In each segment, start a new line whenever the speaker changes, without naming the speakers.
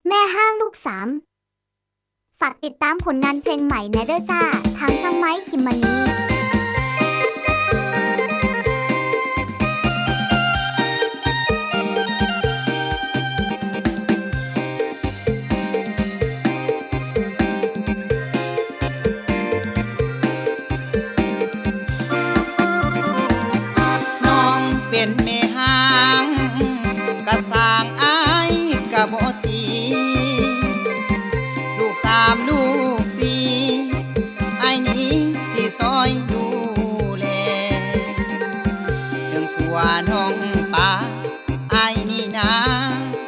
แม่ห้างลูกสามฝากติดตามผลงานเพลงใหม่แนเดอร์จ้าทางช่องไม้คิมมานี
น้องเป็นแม่ห้างกะสร้างอายกะบ่ตีลูกสามลูกสี่ไอ้นี้สิซอยดูแลเรื่องผัวน้องป่าไอ้นี่นะ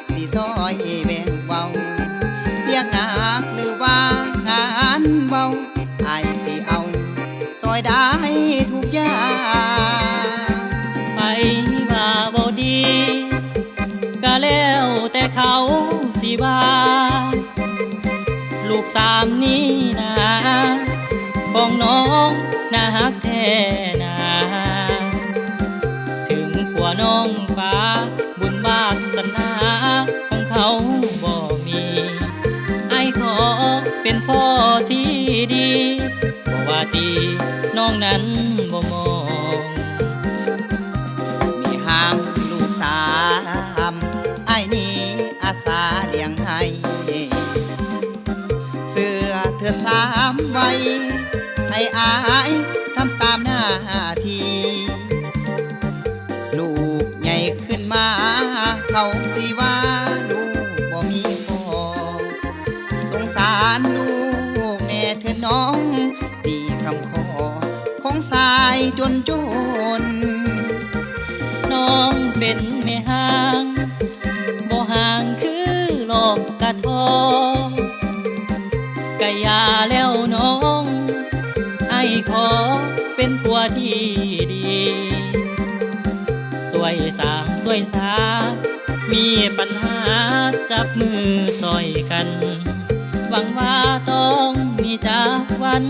สิซอยแบ่งเบาเรียกหนักหรือว่างานเบาไอ้สิเอาซอยได้ทุกอย่าง
ไปว่าบ่ดีก็แล้วแต่เขาสิว่าลูกสามนี้นะของน้องน่าฮักแท้นะถึงผัวน้องฟ้าบุญวาสนาของเขาบ่มีไอ้ขอเป็นพ่อที่ดีบ่ว่าตีน้องนั้นบ่มอง
มีห้ามลูกสามไอ้นี่อาสาเลี้ยงให้เสื้อเธอสามไว้ให้อายทำตามหน้าที่ลูกใหญ่ขึ้นมาเขาสิว่าลูกบ่มีพ่อสงสารลูกแน่เธอน้องดีคำขอของสายจนจน
น้องเป็นแม่ห้างบ่ห่างคือโลกกะทอกะยาแล้วน้องไอ้ขอเป็นผัวที่ดีสวยสางสวยสามีปัญหาจับมือซอยกันหวังว่าต้องมีจากวัน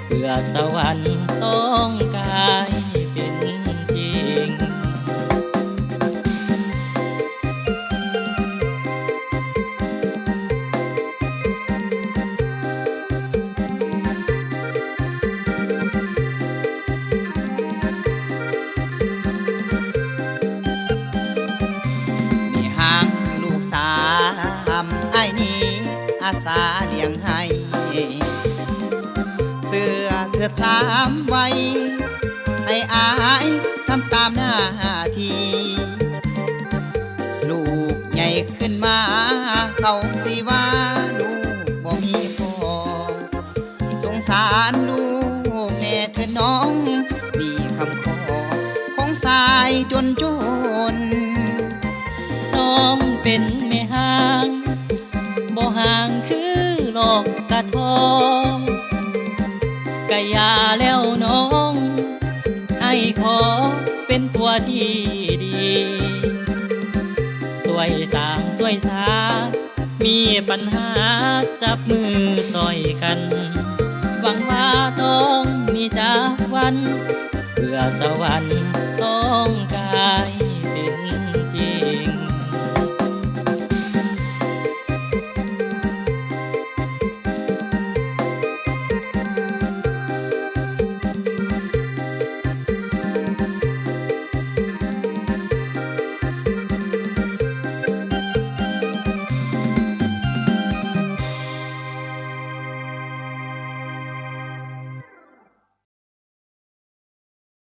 เพื่อสวรรค์ต้องกายเป็นจริง
มีห้างลูกสามไอ้นี้อาสาเลี้ยงให้เสื้อเถือดสามไว้ให้อายทำตามหน้าที่ลูกใหญ่ขึ้นมาเขาสิว่าลูกบ่มีพ่อสงสารลูกแน่เธอน้องมีคำขอของสายจนจน
น้องเป็นแม่ห้างบ่ห่างคือโลกกะทอกะยาแล้วน้องไอ้ขอเป็นผัวที่ดีสวยสางสวยสามีปัญหาจับมือซอยกันหวังว่าต้องมีจากวันเพื่อสวรรค์ต้อง